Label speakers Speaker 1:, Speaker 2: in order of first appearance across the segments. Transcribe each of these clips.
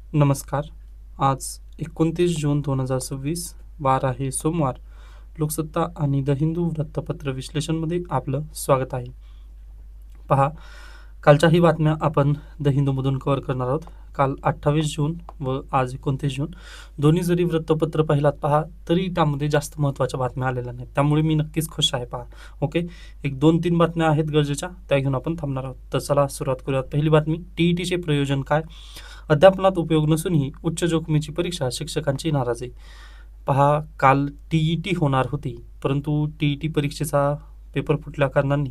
Speaker 1: नमस्कार. आज 29 जून 2026 वार आहे सोमवार. लोकसत्ता आणि द हिंदू वृत्तपत्र विश्लेषणमध्ये आपलं स्वागत आहे. पहा, कालच्याही बातम्या आपण द हिंदूमधून कव्हर करणार आहोत. काल 28 जून व आज 29 जून दोन्ही जरी वृत्तपत्र पाहिलात पहा, तरी त्यामध्ये जास्त महत्त्वाच्या बातम्या आलेल्या नाहीत. त्यामुळे मी नक्कीच खुश आहे पहा. ओके, एक 2-3 बातम्या आहेत गरजेच्या, त्या घेऊन आपण थांबणार आहोत. तर चला सुरुवात करूयात. पहिली बातमी, टीईटीचे प्रयोजन काय? अध्यापनात उपयोग नसूनही उच्च जोखमीची परीक्षा, शिक्षकांची नाराजी. पहा, काल टीईटी होणार होती, परंतु टीईटी परीक्षेचा पेपर फुटल्या कारणांनी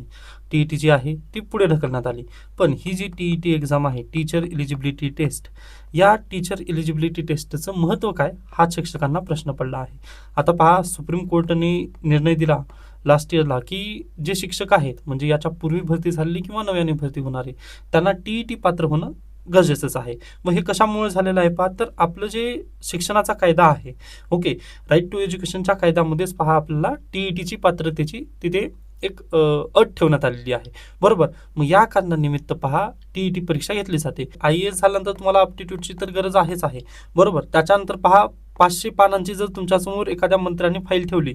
Speaker 1: टीईटी जी आहे ती पुढे ढकलण्यात आली. पण ही जी टीईटी एक्झाम आहे, टीचर इलिजिबिलिटी टेस्ट, या टीचर इलिजिबिलिटी टेस्टचं महत्त्व काय, हा शिक्षकांना प्रश्न पडला आहे. आता पहा, सुप्रीम कोर्टाने निर्णय दिला लास्ट इयरला की जे शिक्षक आहेत, म्हणजे याच्या पूर्वी भरती झालेली किंवा नव्याने भरती होणारे, त्यांना टीईटी पात्र होणं गरजेचंच आहे. मग हे कशामुळे झालेलं आहे पहा, तर आपलं जे शिक्षणाचा कायदा आहे, ओके, राईट टू एज्युकेशनच्या कायद्यामध्येच पहा आपल्याला टीईटीची पात्रतेची तिथे एक अट ठेवण्यात आलेली आहे, बरोबर. मग या कारणानिमित्त पहा टीईटी परीक्षा घेतली जाते. IAS झाल्यानंतर तुम्हाला अप्टिट्यूडची तर गरज आहेच आहे, बरोबर. त्याच्यानंतर पहा, 500 पानांची जर तुमच्यासमोर एखाद्या मंत्र्याने फाईल ठेवली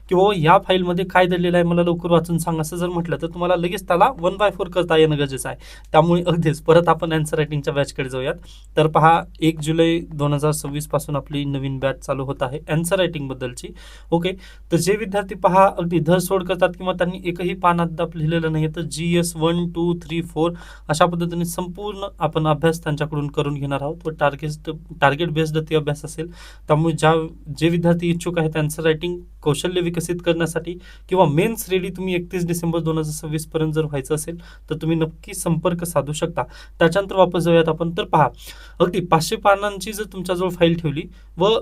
Speaker 1: की बाबा या फाईलमध्ये काय दडलेलं आहे मला लवकर वाचून सांग, असं जर म्हटलं तर तुम्हाला लगेच त्याला 1/4 करता येणं गरजेचं आहे. त्यामुळे अगदीच परत आपण आन्सर रायटिंगच्या बॅचकडे जाऊयात. तर पहा, 1 जुलै 2026 पासून आपली नवीन बॅच चालू होत आहे आन्सर रायटिंगबद्दलची. ओके, तर जे विद्यार्थी पहा अगदी धरसोड करतात किंवा त्यांनी एकही पान अद्याप लिहिलेलं नाही, तर GS 1, 2, 3, 4 अशा पद्धतीने संपूर्ण आपण अभ्यास त्यांच्याकडून करून घेणार आहोत व टार्गेट बेस्ड ते अभ्यास असेल. त्यामुळे जे विद्यार्थी इच्छुक आहेत आन्सर रायटिंग कौशल्य विकसित करण्यासाठी किंवा मेन्स रेडी तुम्ही 31 डिसेंबर 2026 पर्यंत जर व्हायचं असेल तर तुम्ही नक्की संपर्क साधू शकता. त्याच्यानंतर वापस जाऊयात आपण. तर पहा, अगदी 500 पानांची जर तुमच्याजवळ फाईल ठेवली व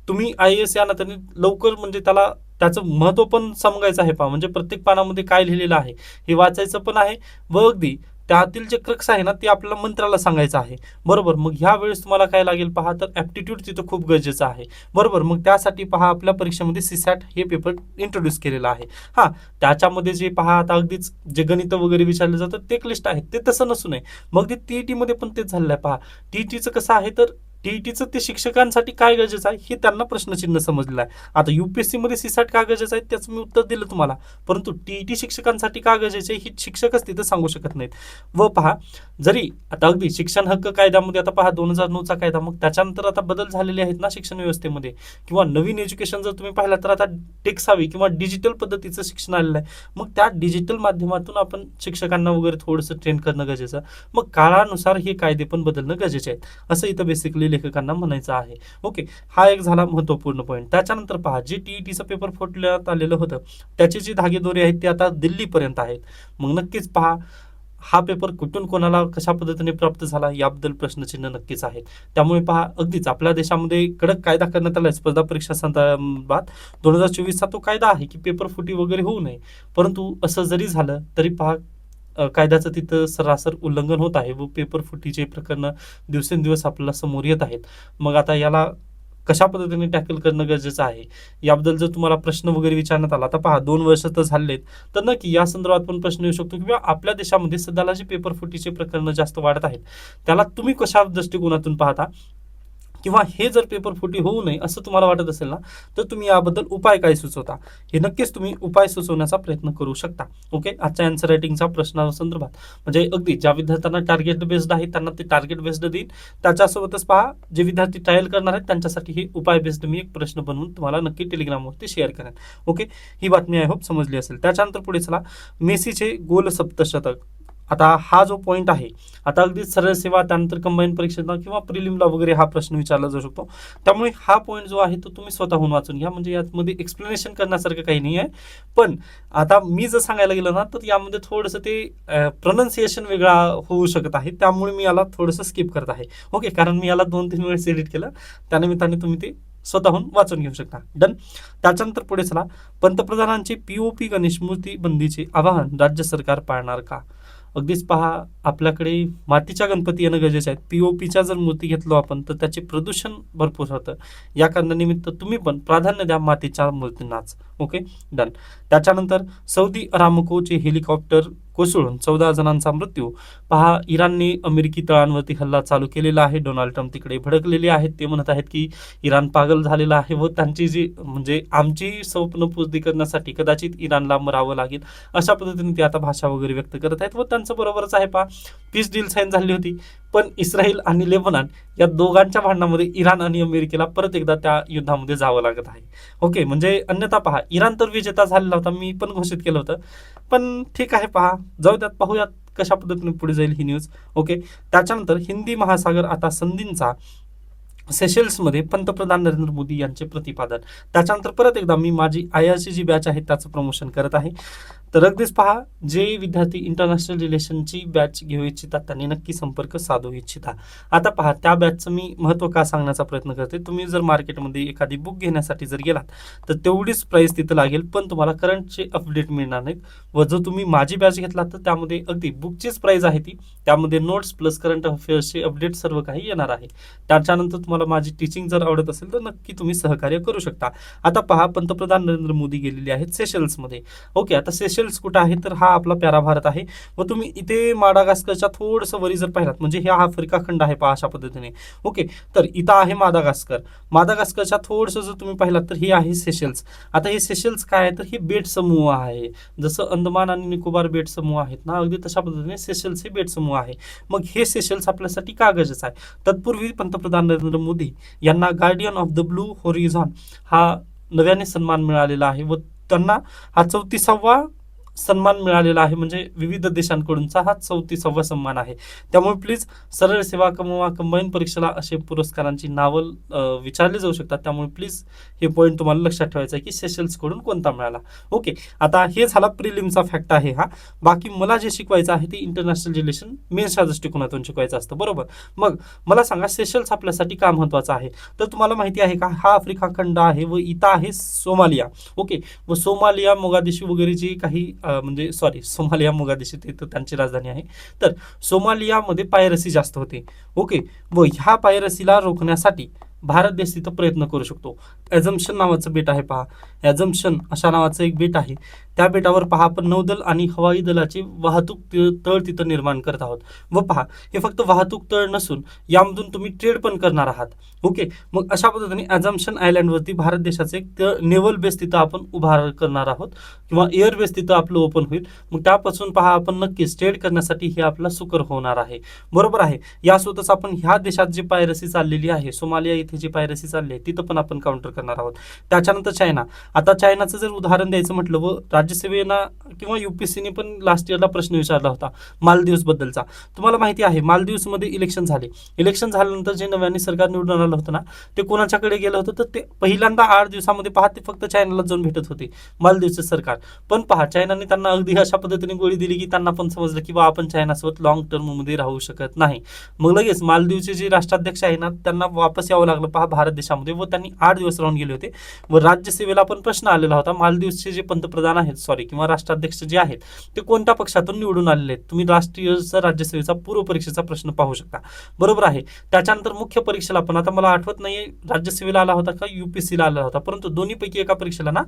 Speaker 1: तुम्ही IAS या नात्याने लवकर, म्हणजे त्याचं महत्त्व पण समजायचं आहे पहा, म्हणजे प्रत्येक पानामध्ये काय लिहिलेलं आहे हे वाचायचं पण आहे व अगदी त्यातील जे क्रक्स आहे ना ते आपल्याला मंत्र्याला सांगायचं आहे, बरोबर. मग ह्या वेळेस तुम्हाला काय लागेल पहा, तर ॲप्टिट्यूड तिथं खूप गरजेचं आहे, बरोबर. मग त्यासाठी पहा आपल्या परीक्षेमध्ये CSAT हे पेपर इंट्रोड्यूस केलेलं आहे. हां, त्याच्यामध्ये जे पहा आता अगदीच जे गणितं वगैरे विचारले जातात ते क्लिष्ट आहेत, ते तसं नसू नये. मग ते TET पण तेच झालेलं आहे पहा. TETचं कसं आहे, तर TETचं ते शिक्षकांसाठी काय गरजेचं आहे हे त्यांना प्रश्नचिन्ह समजलेलं आहे. आता UPSC मध्ये CSAT का गरजेचं आहे त्याचं मी उत्तर दिलं तुम्हाला, परंतु TET शिक्षकांसाठी का गरजेचे आहे हे शिक्षकच तिथं सांगू शकत नाहीत. व पहा, जरी आता अगदी शिक्षण हक्क कायद्यामध्ये आता पहा 2009चा कायदा, मग त्याच्यानंतर आता बदल झालेले आहेत ना शिक्षण व्यवस्थेमध्ये, किंवा नवीन एज्युकेशन जर तुम्ही पाहिलं तर आता टेक्सावी किंवा डिजिटल पद्धतीचं शिक्षण आलेलं आहे. मग त्या डिजिटल माध्यमातून आपण शिक्षकांना वगैरे थोडंसं ट्रेन करणं गरजेचं. मग काळानुसार हे कायदे पण बदलणं गरजेचे आहेत, असं इथं बेसिकली लेखकांना म्हणायचं आहे. ओके, हा एक झाला महत्त्वपूर्ण पॉईंट. त्याच्यानंतर पहा, जे TETचं पेपर फुटण्यात आलेलं होतं त्याचे जे धागेदोरे आहेत ते आता दिल्लीपर्यंत आहेत. मग नक्कीच पहा, हा पेपर कुठून कोणाला कशा पद्धतीने प्राप्त झाला याबद्दल प्रश्नचिन्ह नक्कीच आहेत. त्यामुळे पहा, अगदीच आपल्या देशामध्ये कडक कायदा करण्यात आला आहे स्पर्धा परीक्षा संदर्भात. 2024चा तो कायदा आहे की पेपर फुटी वगैरे होऊ नये. परंतु असं जरी झालं तरी पहा, कायद्याचं तिथं सरासर उल्लंघन होत आहे व पेपर फुटीचे प्रकरणं दिवसेंदिवस आपल्याला समोर येत आहेत. मग आता याला कशा पद्धतीने टॅकल करणं गरजेचं आहे याबद्दल जर तुम्हाला प्रश्न वगैरे विचारण्यात आला, तर पहा 2 वर्ष तर झालेत, तर नक्की या संदर्भात पण प्रश्न येऊ शकतो किंवा आपल्या देशामध्ये सध्याला जे पेपर फुटीचे प्रकरणं जास्त वाढत आहेत त्याला तुम्ही कशा दृष्टिकोनातून पाहता, किंवा हे जर पेपर फुटी होऊ नये असं तुम्हाला वाटत असेल ना, तर तुम्ही याबद्दल उपाय काय सुचवता, हे नक्कीच तुम्ही उपाय सुचवण्याचा प्रयत्न करू शकता. ओके, आजच्या आन्सर रायटिंगच्या प्रश्नासंदर्भात म्हणजे अगदी ज्या विद्यार्थ्यांना टार्गेट बेस्ड आहे त्यांना ते टार्गेट बेस्ड देईल. त्याच्यासोबतच पहा, जे विद्यार्थी ट्रायल करणार आहेत त्यांच्यासाठी हे उपाय बेस्ड मी एक प्रश्न बनवून तुम्हाला नक्की टेलिग्रामवरती शेअर करेन. ओके, ही बातमी आय होप समजली असेल. त्याच्यानंतर पुढे चला, मेसीचे गोल सप्तशतक. आता हा जो पॉईंट आहे, आता अगदी सरळ सेवा त्यानंतर कंबाईन परीक्षेला किंवा प्रिलिमला वगैरे हा प्रश्न विचारला जाऊ शकतो. त्यामुळे हा पॉईंट जो आहे तो तुम्ही स्वतःहून वाचून घ्या, म्हणजे यामध्ये एक्सप्लेनेशन करण्यासारखं काही नाही आहे. पण आता मी जर सांगायला गेलं ना तर यामध्ये थोडंसं ते प्रोनाऊन्सिएशन वेगळा होऊ शकत आहे, त्यामुळे मी याला थोडंसं स्किप करत आहे. ओके, कारण मी याला 2-3 वेळेस एडिट केलं, त्यानिमित्ताने तुम्ही ते स्वतःहून वाचून घेऊ शकता. डन. त्याच्यानंतर पुढे चला, पंतप्रधानांचे POP गणेश मूर्ती बंदीचे आवाहन राज्य सरकार पाळणार का? अगदीच पहा, आपल्याकडे मातीच्या गणपती येणं गरजेचे आहेत. POPच्या जर मूर्ती घेतलो आपण तर त्याचे प्रदूषण भरपूर होतं. या कारणानिमित्त तुम्ही पण प्राधान्य द्या मातीच्या मूर्तींनाच. Okay, done. त्याच्यानंतर सौदी अरामकोचे हेलिकॉप्टर कोसळून 14 जणांचा मृत्यू. पहा, इराणने अमेरिकी तळांवरती हल्ला चालू केलेला आहे. डोनाल्ड ट्रम्प तिकडे भडकलेले आहेत. ते म्हणत आहेत की इराण पागल झालेला आहे व त्यांची जी म्हणजे आमची स्वप्न पूर्ती करण्यासाठी कदाचित इराणला मरावं लागेल, अशा पद्धतीने ते आता भाषा वगैरे व्यक्त करत आहेत व त्यांचं बरोबरच आहे. पहा, पीस डील साईन झाली होती, पण इस्रायल आणि लेबनॉन या दोघांच्या भांडणामध्ये इराण आणि अमेरिकेला परत एकदा त्या युद्धामध्ये जावं लागत आहे. ओके, म्हणजे अन्यथा पहा, इराण तर विजेता झालेला होता, मी पण घोषित केलं होतं. पण ठीक आहे, पहा, जाऊ द्यात, पाहूयात कशा पद्धतीने पुढे जाईल ही न्यूज. ओके, त्याच्यानंतर हिंदी महासागर आता संधींचा सेशल्समध्ये पंतप्रधान नरेंद्र मोदी यांचे प्रतिपादन. त्याच्यानंतर परत एकदा मी माझी IRC जी बॅच आहे त्याचं प्रमोशन करत आहे. तर अगदीच पहा, जे विद्यार्थी इंटरनॅशनल रिलेशनची बॅच घेऊ इच्छितात त्यांनी नक्की संपर्क साधू इच्छिता. आता पहा, त्या बॅचचं मी महत्त्व का सांगण्याचा प्रयत्न करते. तुम्ही जर मार्केटमध्ये एखादी बुक घेण्यासाठी जर गेलात तर तेवढीच प्राईस तिथं लागेल, पण तुम्हाला करंटचे अपडेट मिळणार नाहीत. व जो तुम्ही माझी बॅच घेतला तर त्यामध्ये अगदी बुकचीच प्राईस आहे ती, त्यामध्ये नोट्स प्लस करंट अफेअर्सचे अपडेट सर्व काही येणार आहे. त्याच्यानंतर तुम्हाला माझी टीचिंग जर आवडत असेल तर नक्की तुम्ही सहकार्य करू शकता. आता पहा, पंतप्रधान नरेंद्र मोदी गेलेले आहेत सेशल्समध्ये. ओके, आता सेशल्स कुठं आहे तर हा आपला प्यारा भारत आहे व तुम्ही इथे माडागास्करच्या थोडंसं वरी जर पाहिलात म्हणजे हा आफ्रिका खंड आहे, पहा अशा पद्धतीने. ओके, तर इथं आहे मादागास्करच्या थोडंसं जर तुम्ही पाहिलात तर हे आहे सेशल्स. आता हे सेशल्स काय आहे तर हे बेट समूह आहे, जसं अंदमान आणि निकोबार बेट समूह आहेत ना, अगदी तशा पद्धतीने सेशल्स हे बेट समूह आहे. मग हे सेशल्स आपल्यासाठी का गरजेचं आहे. तत्पूर्वी पंतप्रधान नरेंद्र मोदी यांना गार्डियन ऑफ द ब्लू होरिझॉन हा नव्याने सन्मान मिळालेला आहे व त्यांना हा 34वा सन्मान मिळालेला आहे, म्हणजे विविध देशांकडूनचा हा 34वा सन्मान आहे. त्यामुळे प्लीज सरळ सेवा किंवा कंबाईन परीक्षेला असे पुरस्कारांची नावं विचारली जाऊ शकतात. त्यामुळे प्लीज हे पॉईंट तुम्हाला लक्षात ठेवायचं आहे की सेशल्सकडून कोणता मिळाला. ओके, आता हे झाला प्रिलिमचा फॅक्ट आहे हा. बाकी मला जे शिकवायचं आहे ते इंटरनॅशनल रिलेशन मेन्सच्या दृष्टिकोनातून शिकवायचं असतं, बरोबर. मग मला सांगा, सेशल्स आपल्यासाठी का महत्त्वाचं आहे. तर तुम्हाला माहिती आहे का, हा आफ्रिका खंड आहे व इथं आहे सोमालिया. ओके, व सोमालिया, मोगादिशू वगैरे जे काही म्हणजे सोमालिया मोगादिशू ते तर त्यांची राजधानी आहे. तर सोमालियामध्ये पायरसी जास्त होते. ओके, व ह्या पायरसीला रोखण्यासाठी भारत देश तिथं प्रयत्न करू शकतो. ॲझम्पशन नावाचं बेट आहे, पहा, ॲझम्पशन अशा नावाचं एक बेट आहे. त्या बेटावर पहा, आपण नौदल आणि हवाई दलाचे वाहतूक तळ तिथं निर्माण करत आहोत. व पहा, हे फक्त वाहतूक तळ नसून यामधून तुम्ही ट्रेड पण करणार आहात. ओके, मग अशा पद्धतीने ॲझम्पशन आयलँडवरती भारत देशाचे एक नेव्हल बेस तिथं आपण उभा करणार आहोत किंवा एअर बेस तिथं आपलं ओपन होईल. मग त्यापासून पहा, आपण नक्कीच ट्रेड करण्यासाठी हे आपला सुकर होणार आहे, बरोबर आहे. यासोबतच आपण ह्या देशात जी पायरसी चाललेली आहे, सोमालिया इथे जी पायरसी चालली आहे तिथं पण आपण काउंटर करणार आहोत. त्याच्यानंतर चायना. आता चायनाचं जर उदाहरण द्यायचं म्हटलं व राज्यसेवेना किंवा UPSCने पण लास्ट इयरला प्रश्न विचारला होता मालदीव्स बद्दलचा. तुम्हाला माहिती आहे, मालदीव्समध्ये इलेक्शन झाल्यानंतर जे नव्याने सरकार निवडून आलं होतं ना, ते कोणाच्याकडे गेलं होतं तर ते पहिल्यांदा 8 दिवसामध्ये पहा ते फक्त चायनाला जाऊन भेटत होते, मालदीवचं सरकार. पण पहा, चायनाने त्यांना अगदी अशा पद्धतीने गोळी दिली की त्यांना पण समजलं की बा आपण चायनासोबत लॉंग टर्ममध्ये राहू शकत नाही. मग लगेच मालदीवचे जे राष्ट्राध्यक्ष आहे ना, त्यांना वापस यावं लागलं पहा भारत देशामध्ये व त्यांनी 8 दिवस राहून गेले होते. व राज्यसेवेला पण प्रश्न आलेला होता, मालदीवचे जे पंतप्रधान आहेत किंवा राष्ट्राध्यक्ष जे आहेत ते कोणत्या पक्षातून निवडून आलेले आहेत. तुम्ही राष्ट्रीय राज्यसेवेचा पूर्व परीक्षेचा प्रश्न पाहू शकता, बरोबर आहे. त्याच्यानंतर मुख्य परीक्षेला पण आता मला आठवत नाही राज्यसेवेला आला होता का UPSCला आला होता, परंतु दोन्हीपैकी एका परीक्षेला ना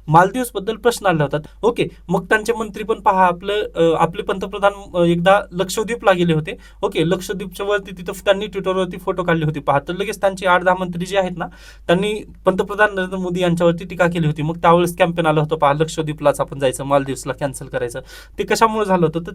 Speaker 1: मालदीव्स बद्दल प्रश्न आले होतात. ओके, मग त्यांचे मंत्री पण पहा, आपले पंतप्रधान एकदा लक्षद्वीपला गेले होते. ओके, लक्षद्वीपच्या वरती तिथं त्यांनी ट्विटरवरती फोटो काढले होते पहा. तर लगेच त्यांचे 8-10 मंत्री जे आहेत ना, त्यांनी पंतप्रधान नरेंद्र मोदी यांच्यावरती टीका केली होती. मग त्यावेळेस कॅम्पेन आलं होतं पहा, लक्षद्वीपलाच आपण जायचं, मालदीव्सला कॅन्सल करायचं. ते कशामुळे झालं होतं तर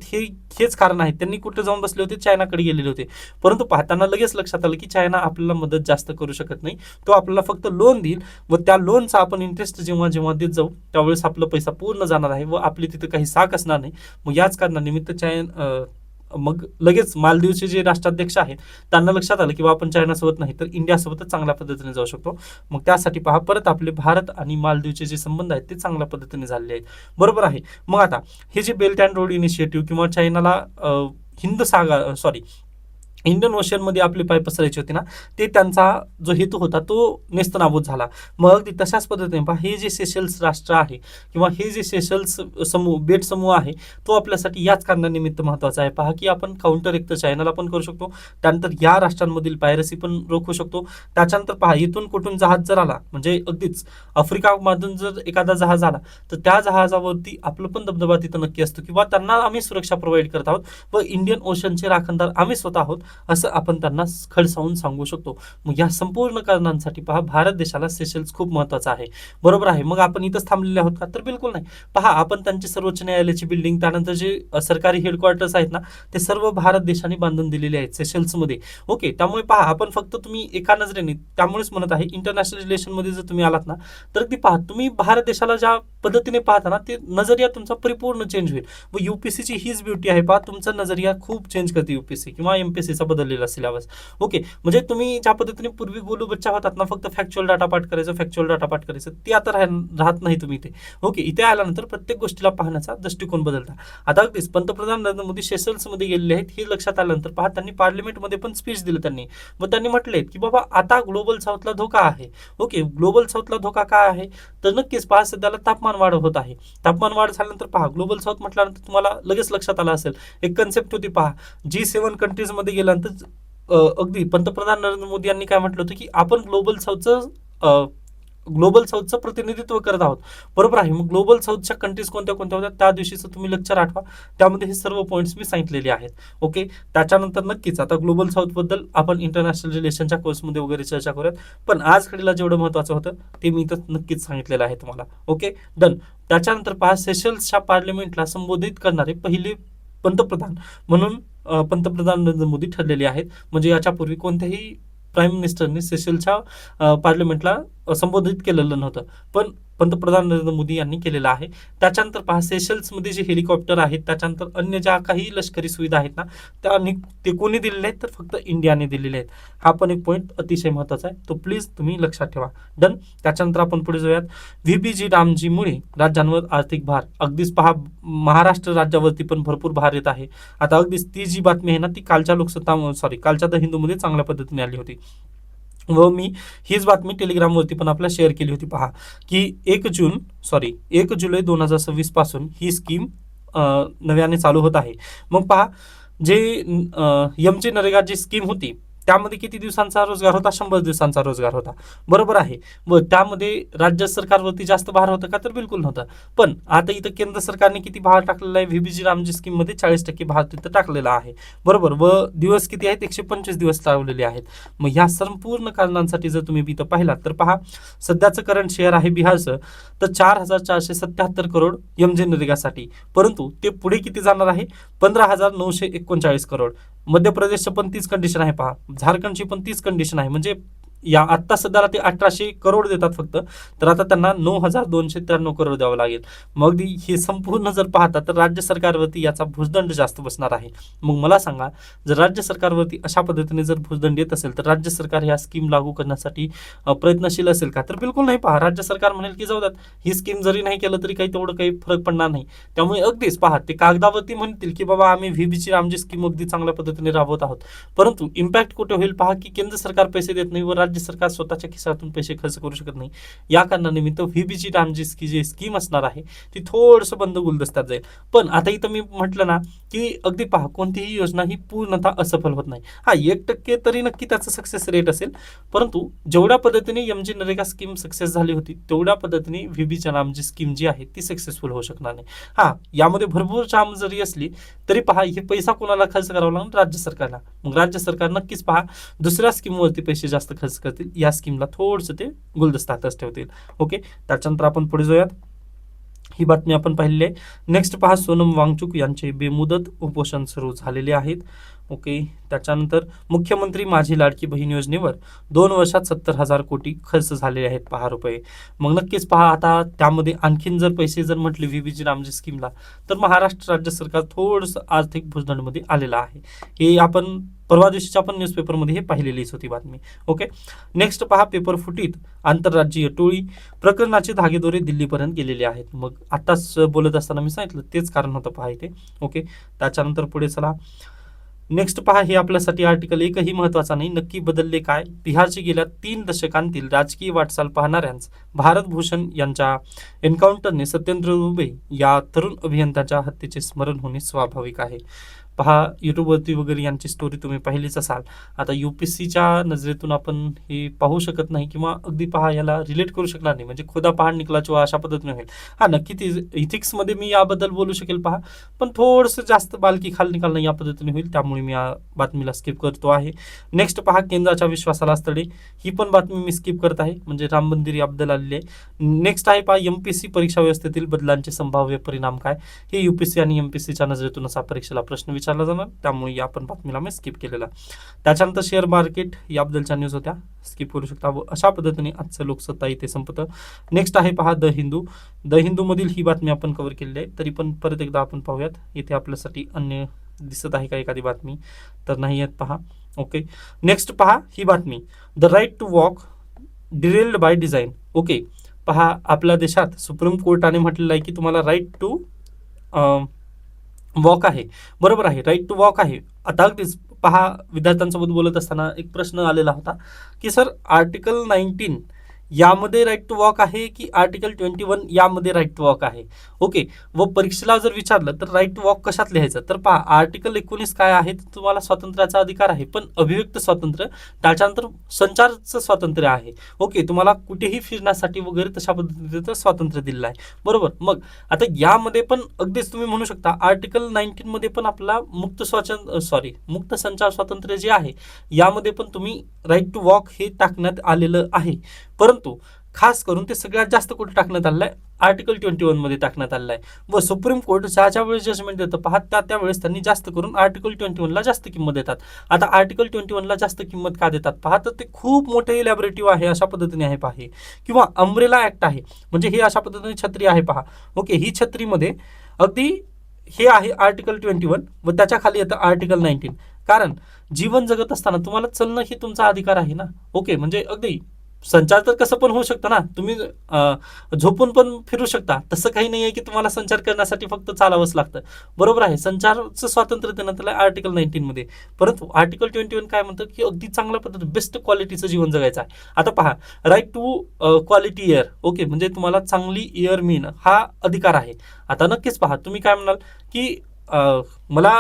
Speaker 1: हेच कारण आहे. त्यांनी कुठे जाऊन बसले होते, चायनाकडे गेलेले होते. परंतु पाहताना लगेच लक्षात आलं की चायना आपल्याला मदत जास्त करू शकत नाही, तो आपल्याला फक्त लोन देईल व त्या लोनचा आपण इंटरेस्ट जेव्हा जेव्हा देत जाऊ त्यावेळेस आपला पैसा पूर्ण जाणार आहे व आपली तिथे काही साख असणार नाही. मग याच कारणानिमित्त मग लगेच मालदीवचे जे राष्ट्राध्यक्ष आहेत त्यांना लक्षात आलं की आपण चायनासोबत नाही तर इंडियासोबतच चांगल्या पद्धतीने जाऊ शकतो. मग त्यासाठी पहा, परत आपले भारत आणि मालदीवचे जे संबंध आहेत ते चांगल्या पद्धतीने झालेले आहेत, बरोबर आहे. मग आता हे जे बेल्ट अँड रोड इनिशिएटिव्ह किंवा चायनाला इंडियन ओशियनमध्ये आपले पाय पसरायचे होते ना, ते त्यांचा जो हेतू होता तो नेस्तनाबूत झाला. मग अगदी तशाच पद्धतीने पहा, हे जे सेशल्स राष्ट्र आहे किंवा हे जे सेशल्स समूह बेट समूह आहे, तो आपल्यासाठी याच कारणानिमित्त महत्त्वाचा आहे. पहा की आपण काउंटर एक तर चायनाला पण करू शकतो, त्यानंतर या राष्ट्रांमधील पायरसी पण रोखू शकतो. त्याच्यानंतर पहा, इथून कुठून जहाज जर आला, म्हणजे अगदीच आफ्रिकामधून जर एखादा जहाज आला, तर त्या जहाजावरती आपलं पण दबदबा तिथं नक्की असतो किंवा त्यांना आम्ही सुरक्षा प्रोव्हाइड करत आहोत व इंडियन ओशनचे राखणदार आम्ही स्वतः आहोत, असं आपण त्यांना खडसावून सांगू शकतो. मग या संपूर्ण कारणांसाठी पहा, भारत देशाला सेशल्स खूप महत्त्वाचा आहे. बरोबर आहे. मग आपण इथंच थांबलेले आहोत का? तर बिलकुल नाही. पहा, आपण त्यांची सर्वोच्च न्यायालयाची बिल्डिंग, त्यानंतर जे सरकारी हेडक्वार्टर्स आहेत ना, ते सर्व भारत देशाने बांधून दिलेले आहेत सेशल्समध्ये. ओके, त्यामुळे पहा, आपण फक्त तुम्ही एका नजरेने, त्यामुळेच म्हणत आहे इंटरनॅशनल रिलेशनमध्ये जर तुम्ही आलात ना, तर ती पहा, तुम्ही भारत देशाला ज्या पद्धतीने पाहता ना, ते नजरिया तुमचा परिपूर्ण चेंज होईल. व यूपीसीची हीच ब्युटी आहे. पहा, तुमचा नजरिया खूप चेंज करते यूपीसी किंवा एमपीसीचा बदललेला सिलेबस. ओके, म्हणजे तुम्ही ज्या पद्धतीने पूर्वी गोलू बच्चा होतात ना, फक्त फॅक्च्युअल डाटा पाठ करायचं, फॅक्च्युअल डाटा पाठ करायचं, ते आता राहत नाही तुम्ही इथे. ओके, इथे आल्यानंतर प्रत्येक गोष्टीला पाहण्याचा दृष्टिकोन बदलता. आता अगदीच पंतप्रधान नरेंद्र मोदी सेशल्समध्ये गेलेले आहेत, हे लक्षात आल्यानंतर पहा, त्यांनी पार्लिमेंटमध्ये पण स्पीच दिलं त्यांनी. व त्यांनी म्हटले की बाबा, आता ग्लोबल साऊथला धोका आहे. ओके, ग्लोबल साऊथला धोका काय आहे? तर नक्कीच पहा, सध्याला तापमान वाढ होत आहे. तापमान वाढ झाल्यानंतर पहा, ग्लोबल साऊथ म्हटल्यानंतर तुम्हाला लगेच लक्षात आलं असेल, एक कन्सेप्ट होती पहा, G7 कंट्रीजमध्ये गेल्यानंतर अगदी पंतप्रधान नरेंद्र मोदी यांनी काय म्हटलं होतं की आपण ग्लोबल साऊथचं प्रतिनिधित्व करत आहोत. बरोबर आहे. मग ग्लोबल साऊथच्या कंट्रीज कोणत्या कोणत्या होत्या, त्या दिवशीचं तुम्ही लेक्चर आठवा, त्यामध्ये हे सर्व पॉईंट्स मी सांगितलेले आहेत. ओके, त्याच्यानंतर नक्कीच आता ग्लोबल साऊथबद्दल आपण इंटरनॅशनल रिलेशनच्या कोर्समध्ये वगैरे चर्चा करूयात. पण आज घडीला जेवढं महत्त्वाचं होतं ते मी इथं नक्कीच सांगितलेलं आहे तुम्हाला. Okay, done. त्याच्यानंतर पहा, सेशल्सच्या पार्लिमेंटला संबोधित करणारे पहिले पंतप्रधान म्हणून पंतप्रधान नरेंद्र मोदी ठरलेले आहेत. म्हणजे याच्यापूर्वी कोणत्याही प्राईम मिनिस्टरने सेशलच्या पार्लमेंटला संबोधित केलेलं नव्हतं, पण पंतप्रधान नरेंद्र मोदी यांनी केलेलं आहे. त्याच्यानंतर पहा, सेशल्समध्ये जे हेलिकॉप्टर आहेत, त्याच्यानंतर अन्य ज्या काही लष्करी सुविधा आहेत ना, ते कोणी दिलेले आहेत? तर फक्त इंडियाने दिलेले आहेत. हा पण एक पॉईंट अतिशय महत्त्वाचा आहे, तो प्लीज तुम्ही लक्षात ठेवा. डन. त्याच्यानंतर आपण पुढे जाऊयात. व्हीबीजी रामजीमुळे राज्यांवर आर्थिक भार. अगदीच पहा, महाराष्ट्र राज्यावरती पण भरपूर भार येत आहे. आता अगदीच ती जी बातमी आहे ना, ती कालच्या द हिंदूमध्ये चांगल्या पद्धतीने आली होती. व मी हीच बातमी टेलिग्रामवरती पण आपल्याला शेअर केली होती. पहा की 1 जुलै 2026 पासून ही स्कीम नव्याने चालू होत आहे. मग पहा, जे एमजी नरेगा जी स्कीम होती, त्यामध्ये किती दिवसांचा रोजगार होता? 100 दिवसांचा रोजगार होता. बरोबर आहे. व त्यामध्ये राज्य सरकारवरती जास्त भार होतं का? तर बिलकुल नव्हतं. पण आता इथं केंद्र सरकारने किती भार टाकलेला आहे? व्हीबीजी रामजी स्कीममध्ये 40% भार तिथं टाकलेला आहे. बरोबर. व दिवस किती आहेत? 125 दिवस लावलेले आहेत. मग ह्या संपूर्ण कारणांसाठी जर तुम्ही इथं पाहिलात तर पहा, सध्याचं करंट शेअर आहे बिहारचं, तर 4,477 करोड एमजे नरेगासाठी. परंतु ते पुढे किती जाणार आहे? 15,939 करोड. मध्य प्रदेशचं पण तीच कंडिशन आहे. पहा, झारखंडची पण तीच कंडिशन आहे. म्हणजे या आत्ता सध्याला ते 1,800 करोड देतात फक्त, तर आता त्यांना 9,293 करोड द्यावं लागेल. मग हे संपूर्ण जर पाहता तर राज्य सरकारवरती याचा भुजदंड जास्त बसणार आहे. मग मला सांगा, जर राज्य सरकारवरती अशा पद्धतीने जर भुजदंड येत असेल तर राज्य सरकार ह्या स्कीम लागू करण्यासाठी प्रयत्नशील असेल का? तर बिलकुल नाही. पहा, राज्य सरकार म्हणेल की जाऊ द्यात, ही स्कीम जरी नाही केलं तरी काही तेवढं काही फरक पडणार नाही. त्यामुळे अगदीच पहा, ते कागदावरती म्हणतील की बाबा आम्ही व्हीबीजी रामजी स्कीम अगदी चांगल्या पद्धतीने राबवत आहोत, परंतु इम्पॅक्ट कुठे होईल? पहा की केंद्र सरकार पैसे देत नाही व राज्य सरकार स्वतःच्या खिशातून पैसे खर्च करू शकत नाही. या कारणानिमित्त व्हीबीजी रामजी जी स्कीम असणार आहे ती थोडंसं बंद गुलदस्त्यात जाईल. पण आता इथं मी म्हटलं ना की अगदी पहा, कोणतीही योजना ही पूर्णतः असफल होत नाही. हा, 1% तरी नक्की त्याचं सक्सेस रेट असेल, परंतु जेवढ्या पद्धतीने एमजी नरेगा स्कीम सक्सेस झाली होती, तेवढ्या पद्धतीने व्हीबीजी रामजी स्कीम जी आहे ती सक्सेसफुल होऊ शकणार नाही. हा, यामध्ये भरपूर चाम जरी असली तरी पहा, हे पैसा कोणाला खर्च करावा लागणार? राज्य सरकारला. मग राज्य सरकार नक्कीच पहा, दुसऱ्या स्कीमवरती पैसे जास्त खर्च करतील, या स्कीमला थोडंसं ते गुलदस्त्यातच ठेवतील. ओके, त्याच्यानंतर आपण पुढे जाऊयात. ही बातमी आपण पाहिली आहे. नेक्स्ट पहा, सोनम वांगचुक यांचे बेमुदत उपोषण सुरू झालेले आहेत. ओके, त्याच्यानंतर मुख्यमंत्री माझी लाडकी बहीण योजनेवर 2 वर्षात 70,000 कोटी खर्च झालेले आहेत. पहा रुपये. मग नक्कीच पहा, आता त्यामध्ये आणखीन जर पैसे जर म्हटले व्हीबीजी रामजी स्कीमला, तर महाराष्ट्र राज्य सरकार थोडंसं आर्थिक भुजदंडमध्ये आलेलं आहे. हे आपण परवा दिवशीच्या आपण न्यूजपेपरमध्ये हे पाहिलेलीच होती बातमी. ओके, नेक्स्ट पहा, पेपर फुटीत आंतरराज्यीय टोळी, प्रकरणाचे धागेदोरे दिल्लीपर्यंत गेलेले आहेत. मग आताच बोलत असताना मी सांगितलं तेच कारण होतं पहा इथे. ओके, त्याच्यानंतर पुढे चला. नेक्स्ट पहा, हे आपल्यासाठी आर्टिकल एकही महत्वाचा नाही. नक्की बदलले काय? बिहारची गेल्या 3 दशकांतील राजकीय वाटचाल पाहणाऱ्यांस भारत भूषण यांच्या एन्काउंटरने सत्येंद्र दुबे या तरुण अभियंत्याच्या हत्येचे स्मरण होणे स्वाभाविक आहे. पहा, युट्यूबवरती वगैरे यांची स्टोरी तुम्ही पाहिलीच असाल. आता UPSCच्या नजरेतून आपण हे पाहू शकत नाही किंवा अगदी पहा याला रिलेट करू शकणार नाही, म्हणजे खुदा पहाड निकला चुहा अशा पद्धतीने होईल. हा, नक्की ती इथिक्समध्ये मी याबद्दल बोलू शकेल पहा, पण थोडंसं जास्त बालकी खाल निकालणं या पद्धतीने होईल, त्यामुळे मी या बातमीला स्किप करतो आहे. नेक्स्ट पहा, केंद्राच्या विश्वासाला स्थळे, ही पण बातमी मी स्किप करत आहे, म्हणजे राम मंदिर याबद्दल आलेली आहे. नेक्स्ट आहे पहा, MPSC परीक्षा व्यवस्थेतील बदलांचे संभाव्य परिणाम काय? हे UPSC आणि MPSCच्या नजरेतून असा परीक्षेला प्रश्न विचारला जाणार, त्यामुळे या पण बातमीला मी स्किप केलेला. त्याच्यानंतर शेअर मार्केट याबद्दलच्या न्यूज होत्या, स्किप करू शकता. व अशा पद्धतीने आजचं लोकसत्ता इथे संपतं. नेक्स्ट आहे पहा द हिंदू मधील ही बातमी आपण कव्हर केलेली आहे, तरी पण परत एकदा आपण पाहूयात. इथे आपल्यासाठी अन्य दिसत आहे का एखादी बातमी? तर नाही आहेत पहा. ओके, नेक्स्ट पहा ही बातमी, the right to walk derailed by design. Okay, पहा, आपल्या देशात सुप्रीम कोर्टाने म्हटलेलं आहे की तुम्हाला राईट टू वॉक आहे, बरोबर आहे, राईट टू वॉक आहे. आता अगदीच पहा, विद्यार्थ्यांसोबत बोलत असताना एक प्रश्न आलेला होता की सर, आर्टिकल 19 यामध्ये राईट टू वॉक आहे की आर्टिकल 21 यामध्ये राईट टू वॉक आहे? ओके, व परीक्षेला जर विचारलं तर राईट टू वॉक कशात लिहायचं? तर पहा, आर्टिकल 19 काय आहे? तुम्हाला स्वातंत्र्याचा अधिकार आहे, पण अभिव्यक्त स्वातंत्र्य, त्याच्यानंतर संचारचं स्वातंत्र्य आहे. ओके, तुम्हाला कुठेही फिरण्यासाठी वगैरे तशा पद्धतीचं स्वातंत्र्य दिलेलं आहे, बरोबर. मग आता यामध्ये पण अगदीच तुम्ही म्हणू शकता आर्टिकल 19 मध्ये पण आपला मुक्त संचार स्वातंत्र्य जे आहे यामध्ये पण तुम्ही राईट टू वॉक हे टाकण्यात आलेलं आहे. परंतु खास करून ते सगळ्यात जास्त कुठे टाकण्यात आलेलं आहे? आर्टिकल 21 मध्ये टाकण्यात आलेलं आहे. व सुप्रीम कोर्ट ज्या वेळेस जजमेंट देतं पहा, त्यावेळेस त्यांनी जास्त करून आर्टिकल 21 ला जास्त किंमत देतात. आता आर्टिकल 21 ला जास्त किंमत का देतात पहा, तर ते खूप मोठे इलॅबोरेटिव्ह आहे अशा पद्धतीने आहे पहा. किंवा अम्ब्रेला ऍक्ट आहे, म्हणजे हे अशा पद्धतीने छत्री आहे पहा. ओके, ही छत्रीमध्ये अगदी हे आहे आर्टिकल 21 व त्याच्या खाली येतं आर्टिकल 19. कारण जीवन जगत असताना तुम्हाला चालणं ही तुमचा अधिकार आहे ना. ओके, म्हणजे अगदी संचार तर कसं पण होऊ शकतं ना, तुम्ही झोपून पण फिरू शकता, तसं काही नाही आहे की तुम्हाला संचार करण्यासाठी फक्त चालावंच लागतं, बरोबर आहे. संचारचं स्वातंत्र्य देण्यात आलं आर्टिकल 19 मध्ये. परंतु आर्टिकल 21 काय म्हणतं की अगदी चांगल्या पद्धतीने बेस्ट क्वालिटीचं जीवन जगायचं आहे. आता पहा, right to quality air. Okay, म्हणजे तुम्हाला चांगली एअर मिळणं हा अधिकार आहे. आता नक्कीच पहा, तुम्ही काय म्हणाल की मला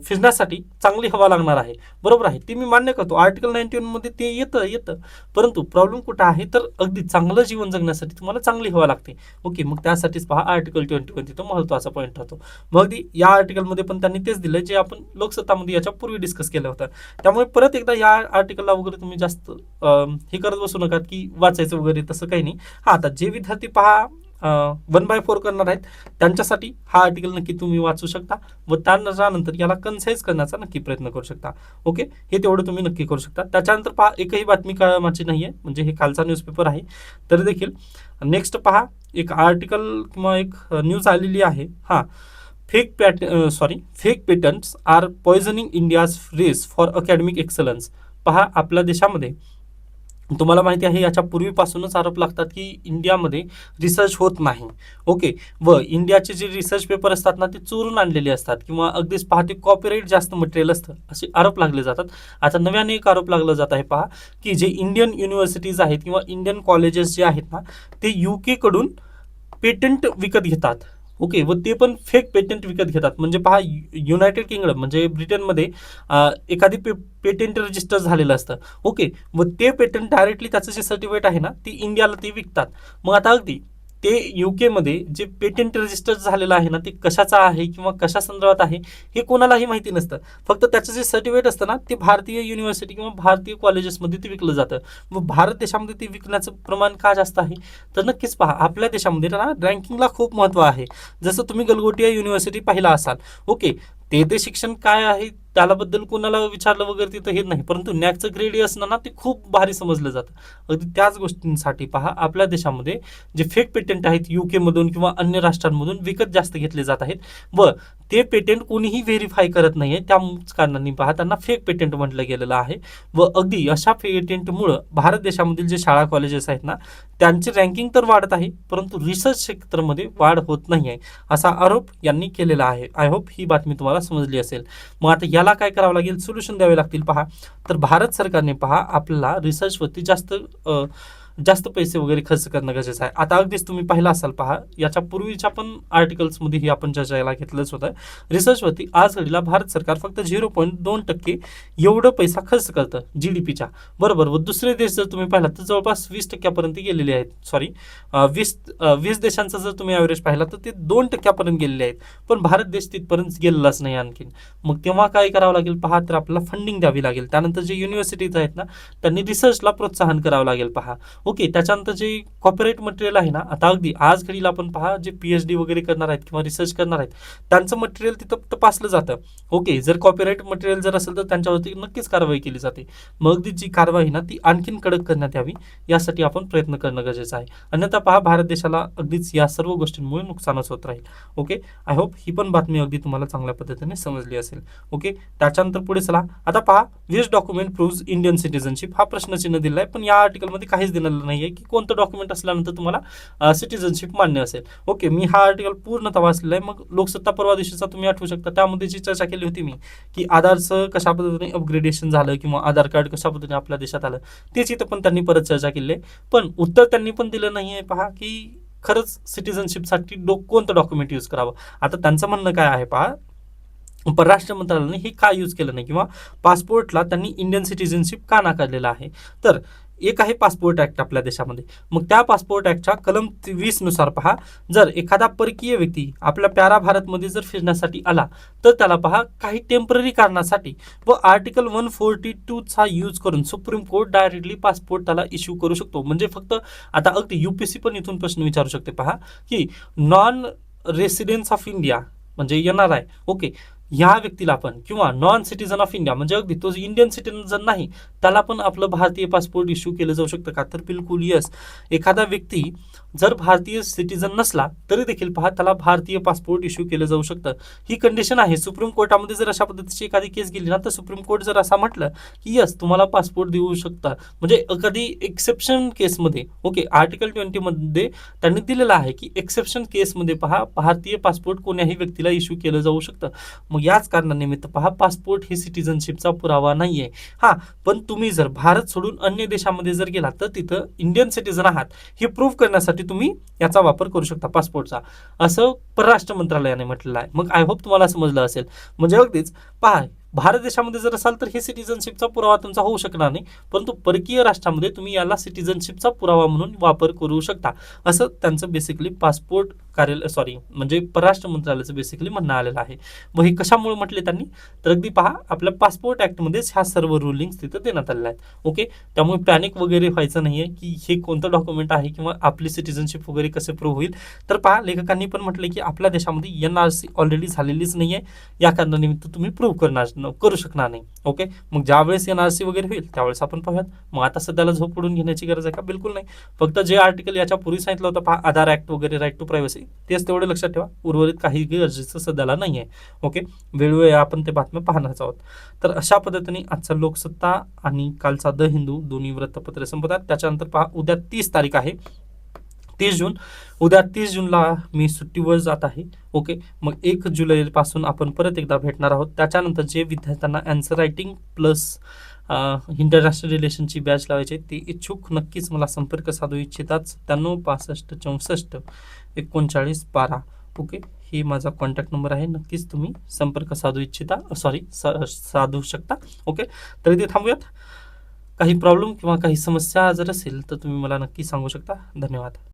Speaker 1: फिरण्यासाठी चांगली हवा लागणार आहे, बरोबर आहे, ते मी मान्य करतो, आर्टिकल 19 मध्ये ते येतं. परंतु प्रॉब्लेम कुठं आहे? तर अगदी चांगलं जीवन जगण्यासाठी तुम्हाला चांगली हवा लागते. ओके, मग त्यासाठीच पहा आर्टिकल 21 तिथं महत्त्वाचा पॉईंट राहतो. मग अगदी या आर्टिकलमध्ये पण त्यांनी तेच दिलं जे आपण लोकसत्तामध्ये याच्या पूर्वी डिस्कस केलं होतं. त्यामुळे परत एकदा या आर्टिकलला वगैरे तुम्ही जास्त हे करत बसू नका की वाचायचं वगैरे, तसं काही नाही. हा, आता जे विद्यार्थी पहा 1/4 करणार आहेत त्यांच्यासाठी हा आर्टिकल नक्की तुम्ही वाचू शकता व त्यानंतर याला कन्साइज करण्याचा नक्की प्रयत्न करू शकता. ओके, हे तेवढं तुम्ही नक्की करू शकता. त्याच्यानंतर पहा, एकही बातमी कामाची नाहीये, म्हणजे हे कालचा न्यूजपेपर आहे तरी देखील. नेक्स्ट पहा, एक आर्टिकल किंवा एक न्यूज आलेली आहे. हा, fake patents are poisoning India's race for academic excellence. पहा, आपल्या देशामध्ये तुम्हाला माहिती आहे याच्या पूर्वीपासूनच आरोप लागतात की इंडियामध्ये रिसर्च होत नाही. ओके, व इंडियाचे जे रिसर्च पेपर असतात ना ते चोरून आणलेले असतात किंवा अगदीच पहा ते कॉपीराईट जास्त मटेरियल असतं, असे आरोप लागले जातात. आता नव्याने एक आरोप लागला जात आहे पहा, की जे इंडियन युनिव्हर्सिटीज आहेत किंवा इंडियन कॉलेजेस जे आहेत ना ते UK कडून पेटंट विकत घेतात. ओके, व ते पण फेक पेटंट विकत घेतात. म्हणजे पहा, युनायटेड किंगडम म्हणजे ब्रिटनमध्ये एखादी पेटंट रजिस्टर झालेलं असतं. ओके, व ते पेटंट डायरेक्टली त्याचं जे सर्टिफिकेट आहे ना ते इंडियाला ते विकतात. मग आता अगदी ते UK मध्ये जे पेटंट रजिस्टर झालेलं आहे ना ते कशाचं आहे किंवा कशा संदर्भात आहे हे कोणालाही माहिती नसतं. फक्त त्याचं जे सर्टिफिकेट असतं ना ते भारतीय युनिव्हर्सिटी किंवा भारतीय कॉलेजेसमध्ये ते विकलं जातं. व भारत देशामध्ये ते विकण्याचं प्रमाण का जास्त आहे? तर नक्कीच पहा, आपल्या देशामध्ये ना रँकिंगला खूप महत्त्व आहे. जसं तुम्ही गलगोटिया युनिव्हर्सिटी पाहिला असाल. ओके, ते शिक्षण काय आहे त्याबद्दल कोणाला विचारलं वगैरे तिथं हे नाही, परंतु नॅकचं ग्रेड असणं ना ते खूप भारी समजलं जातं. अगदी त्याच गोष्टींसाठी पहा आपल्या देशामध्ये जे फेक पेटंट आहेत UK मधून किंवा अन्य राष्ट्रांमधून विकत जास्त घेतले जात आहेत व ते पेटेंट कोणीही व्हेरीफाय करत नाहीये, त्याच कारणाने पहा त्यांना फेक पेटेंट म्हटलं गेलेलं आहे. व अगदी अशा पेटेंटमुळं भारत देशामधील जे शाळा कॉलेजेस आहेत ना, त्यांची रँकिंग तर वाढत आहे, परंतु रिसर्च क्षेत्रामध्ये वाढ होत नाही आहे, असा आरोप यांनी केलेला आहे. आय होप ही बातमी तुम्हाला समजली असेल. मग आता याला काय करावं लागेल, सोल्युशन द्यावे लागतील. पहा, तर भारत सरकारने पहा आपल्याला रिसर्चवरती जास्त पैसे वगैरे खर्च करणं गरजेचं आहे. आता अगदीच तुम्ही पाहिलं असाल, पहा याच्या पूर्वीच्या पण आर्टिकल्समध्येही आपण चर्चेला घेतलंच होतं. रिसर्चवरती आज घडीला भारत सरकार फक्त 0.2% एवढं पैसा खर्च करतं GDPच्या, बरोबर. व दुसरे देश जर तुम्ही पाहिला तर जवळपास 20% गेलेले आहेत. सॉरी, 20 देशांचा जर तुम्ही ॲव्हरेज पाहिला तर ते 2% गेलेले आहेत, पण भारत देश तिथपर्यंत गेलेलाच नाही आणखीन. मग तेव्हा काय करावं लागेल, पहा, तर आपल्याला फंडिंग द्यावी लागेल. त्यानंतर जे युनिव्हर्सिटीज आहेत ना, त्यांनी रिसर्चला प्रोत्साहन करावं लागेल. पहा, ओके. त्याच्यानंतर जे कॉपीराइट मटेरियल आहे ना, आता अगदी आज घडीला आपण पहा जे PhD वगैरे करणार आहेत किंवा रिसर्च करणार आहेत त्यांचं मटेरियल तिथं तपासलं जातं. ओके, जर कॉपीराइट मटेरियल जर असेल तर त्यांच्यावरती नक्कीच कारवाई केली जाते. मग अगदी जी कारवाई ना ती आणखीन कडक करण्यात यावी, यासाठी आपण प्रयत्न करणं गरजेचं आहे. अन्यथा पहा भारत देशाला अगदीच या सर्व गोष्टींमुळे नुकसानच होत राहील. ओके, आय होप ही पण बातमी अगदी तुम्हाला चांगल्या पद्धतीने समजली असेल. ओके, त्याच्यानंतर पुढे चला. आता पहा, विच डॉक्युमेंट प्रूव्ज इंडियन सिटीजनशिप, हा प्रश्नचिन्ह दिला आहे, पण या आर्टिकलमध्ये काहीच दिलेलं नाहीये की कोणतं डॉक्युमेंट असल्यानंतर तुम्हाला सिटीजनशिप मान्य असेल. ओके, मी हा आर्टिकल पूर्ण वाचलेला आहे. मग लोकसत्ता परवा दिवशीचा तुम्ही आठवू शकता, त्यामध्ये जी चर्चा केली होती मी की आधारचं कशा पद्धतीने अपग्रेडेशन झालं किंवा आधार कार्ड कशा पद्धतीने आपल्या देशात आलं, तेच इथं पण त्यांनी परत चर्चा केली आहे. पण उत्तर त्यांनी पण दिलं नाहीये, पहा, की खरंच सिटीजनशिपसाठी कोणतं डॉक्युमेंट यूज करावं. आता त्यांचं म्हणणं काय आहे, पहा, परराष्ट्र मंत्रालयाने हे का यूज केलं नाही किंवा पासपोर्टला त्यांनी इंडियन सिटीजनशिप का नाकारलेलं आहे. तर एक आहे पासपोर्ट ऍक्ट आपल्या देशामध्ये. मग त्या पासपोर्ट ऍक्टच्या कलम 20 नुसार पहा, जर एखादा परकीय व्यक्ती आपल्या प्यारा भारतमध्ये जर फिरण्यासाठी आला तर त्याला पहा काही टेम्पररी कारणासाठी व आर्टिकल 142 चा यूज करून सुप्रीम कोर्ट डायरेक्टली पासपोर्ट त्याला इश्यू करू शकतो. म्हणजे फक्त आता अगदी UPSC पण इथून प्रश्न विचारू शकते, पहा, की नॉन रेसिडेन्स ऑफ इंडिया म्हणजे NRI, ओके, ह्या व्यक्तीला पण किंवा नॉन सिटीजन ऑफ इंडिया म्हणजे अगदी तो इंडियन सिटीजन नाही त्याला पण आपलं भारतीय पासपोर्ट इश्यू केलं जाऊ शकतं का, तर बिलकुल यस. एखादा व्यक्ती जर भारतीय सिटीजन नसला तरी देखील पहा त्याला भारतीय पासपोर्ट इश्यू केलं जाऊ शकतं. ही कंडिशन आहे. सुप्रीम कोर्टामध्ये जर अशा पद्धतीची एखादी केस गेली ना तर सुप्रीम कोर्ट जर असं म्हटलं की यस तुम्हाला पासपोर्ट देऊ शकता, म्हणजे एखादी एक्सेप्शन केसमध्ये, ओके, आर्टिकल 20 मध्ये त्यांनी दिलेलं आहे की एक्सेप्शन केसमध्ये पहा भारतीय पासपोर्ट कोण्याही व्यक्तीला इश्यू केलं जाऊ शकतं. मग याच कारणानिमित्त पहा पासपोर्ट ही सिटीजनशिपचा पुरावा नाहीये. हा, पण तुम्ही जर भारत सोडून अन्य देशामध्ये जर गेला तर तिथं इंडियन सिटीजन आहात हे प्रूव्ह करण्यासाठी तुम्ही याचा वापर करू शकता पासपोर्टचा, असं परराष्ट्र मंत्रालयाने म्हटलेलं आहे. मग आय होप तुम्हाला समजलं असेल. म्हणजे अगदीच पहा, भारत देशामध्ये जर असाल तर हे सिटीजनशिपचा पुरावा तुमचा होऊ शकणार नाही, परंतु परकीय राष्ट्रामध्ये तुम्ही याला सिटीजनशिपचा पुरावा म्हणून वापर करू शकता, असं त्यांचं बेसिकली पासपोर्ट कार्यालय म्हणजे परराष्ट्र मंत्रालयाचं बेसिकली म्हणणं आलेलं आहे. मग हे कशामुळे म्हटले त्यांनी, तर अगदी पहा आपल्या पासपोर्ट ऍक्टमध्येच ह्या सर्व रुलिंग्स तिथं देण्यात आलेल्या आहेत. ओके, त्यामुळे पॅनिक वगैरे व्हायचं नाहीये की हे कोणतं डॉक्युमेंट आहे किंवा आपली सिटीजनशिप वगैरे कसे प्रूव्ह होईल. तर पहा, लेखकांनी पण म्हटले की आपल्या देशामध्ये NRC ऑलरेडी झालेलीच नाहीये, या कारणानिमित्त तुम्ही प्रूव्ह करू शकणार नाही. ओके, मग ज्यावेळेस NRC वगैरे होईल त्यावेळेस आपण पाहूयात. मग आता सध्याला झोप उडून घेण्याची गरज आहे का, बिलकुल नाही. फक्त जे आर्टिकल याच्या पूर्वी सांगितलं होतं पहा, आधार ऍक्ट वगैरे, राईट टू प्रायव्हसी, तेच तेवढे लक्षात ठेवा. उर्वरित काही गरजेचं सध्याला नाही आहे. ओके, वेळोवेळी आपण ते बातम्या पाहणारच आहोत. तर अशा पद्धतीने आजचा लोकसत्ता आणि कालचा द हिंदू दोन्ही वृत्तपत्रे संपतात. त्याच्यानंतर पहा उद्या 30 तारीख आहे, 30 जून. उद्या 30 जूनला मी सुट्टीवर जात आहे. ओके, मग 1 जुलैपासून आपण परत एकदा भेटणार आहोत. त्याच्यानंतर जे विद्यार्थ्यांना आन्सर रायटिंग प्लस इंटरनॅशनल रिलेशनची बॅच लावायची ते इच्छुक नक्कीच मला संपर्क साधू इच्छितात. 97 65 64 39 12. ओके, ही माझा कॉन्टॅक्ट नंबर आहे. नक्कीच तुम्ही संपर्क साधू साधू शकता. ओके, तर इथे थांबूयात. काही प्रॉब्लेम किंवा काही समस्या जर असेल तर तुम्ही मला नक्की सांगू शकता. धन्यवाद.